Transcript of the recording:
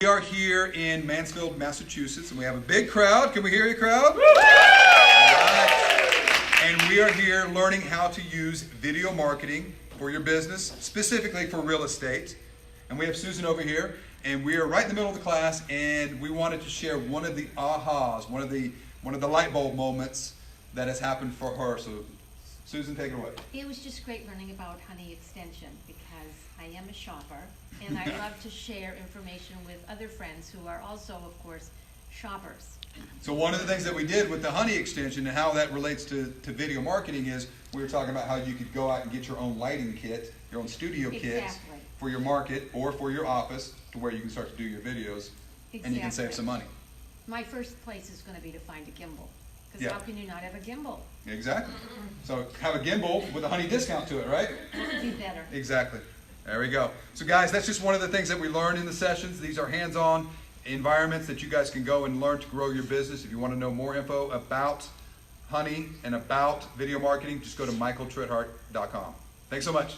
We are here in Mansfield, Massachusetts, and we have a big crowd. Can we hear you, crowd? All right. And we are here learning how to use video marketing for your business, specifically for real estate. And we have Susan over here, and we are right in the middle of the class, and we wanted to share one of the ahas, one of the light bulb moments that has happened for her. So, Susan, take it away. It was just great learning about Honey Extension because I am a shopper and I love to share information with other friends who are also, of course, shoppers. So one of the things that we did with the Honey Extension and how that relates to video marketing is we were talking about how you could go out and get your own lighting kit, your own studio kits for your market or for your office to where you can start to do your videos and you can save some money. My first place is going to be to find a gimbal. Because how can you not have a gimbal? Exactly. So have a gimbal with a Honey discount to it, right? That would be better. Exactly. There we go. So guys, that's just one of the things that we learned in the sessions. These are hands-on environments that you guys can go and learn to grow your business. If you want to know more info about Honey and about video marketing, just go to michaeltreadhart.com. Thanks so much.